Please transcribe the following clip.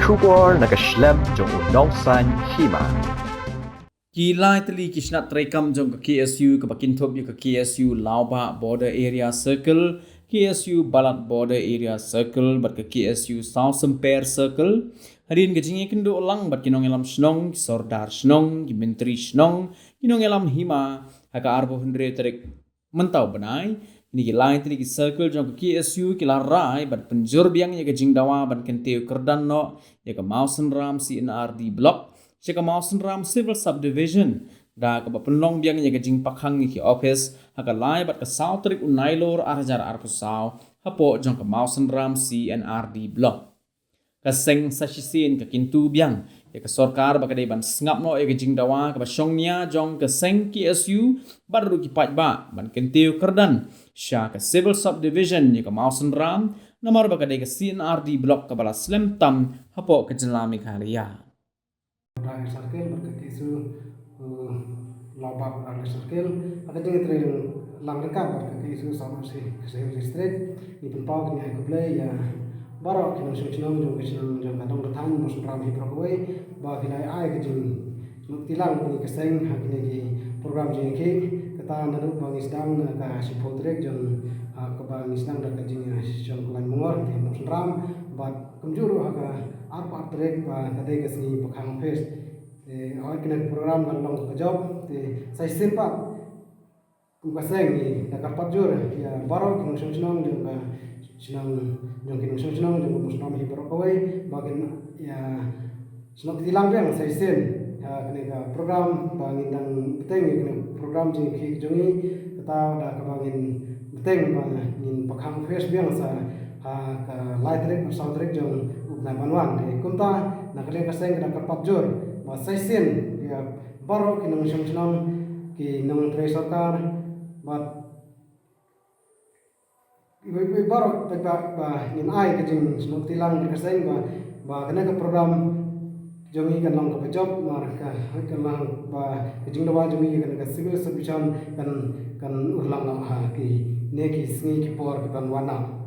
Shubor nakaslem jong unongsan Hima. Kilai teli kisnat rekam jong ke KSU ke bakintop ke KSU Lauba Border Area Circle, KSU Balat Border Area Circle, bat ke KSU South Semper Circle. Harin ke jingi kendo ulang bat kinong elam snong, sordar snong, menteri snong, kinong elam Hima, haka arbo hundre Tarik mentau benai. Ini kilai teli ki circle jong ke KSU kilarai bat penjur Biang ya ke jingdawa bat kenteu kerdan no ya ke Mawsynram CNRD block. Jika Mawsynram Civil Subdivision da ke penlong Biang ya ke jing Pakhang ni ki Ophis haka lai bat ke South Tarik Nailur arjar arpusau hapo jong ke Mawsynram CNRD block. Kaseng sasisin ke kintu Biang ya ke sorkar bakadai ban sengap no ya ke jing dawa ke basyongnya jong ke seng KSU baru ki pajba ban kenteu kerdan sya ke Civil Subdivision ya ke Mawsynram namar bakadai ke CNRD block ke bala Slem Tam hapo ke jelami kalia. Tarik circle berkaki isu lobak tarik circle ada juga tren lang rekap berkaki isu sama si kesehatan listrik di pempau kini aku play ya baru kini susunong jong kadang bertahan Mawsynram hibrokoi bah kini ai kejeng tilang kini keseng kini ki program jeng ki kata nadu bang isdang ka sipotrik jong ke bang isdang dak kejeng jong kulan mungor di Mawsynram bat kunjuru aga arpa trek ba kadai kesni Pakhang Ophis awak kena program ngalong ke job saya sempat kupaseng ni nak pajur ya baru kena senang jong senang jong kena senang jong Mawsynram hibrokoi bagian ya senang tilang Biang saya sen kena program bangin dan beteng kena program jeng jongi kata dah kebangin beteng bangin Pakhang Ophis Biang sa ke light trek South trek jong na banwan de kumta nak kena kaseng kena pajur ba saya sen ya baru kena senang ki nong tre sarkar bat ibu baru ba in ai ke jing senang tilang kaseng ba kena ke program jongi kan long ke job mar ka lang ba ke jing dawa jongi kan ke civil subdivision kan urlang ha ki ne ki sngi ki por ki ban wana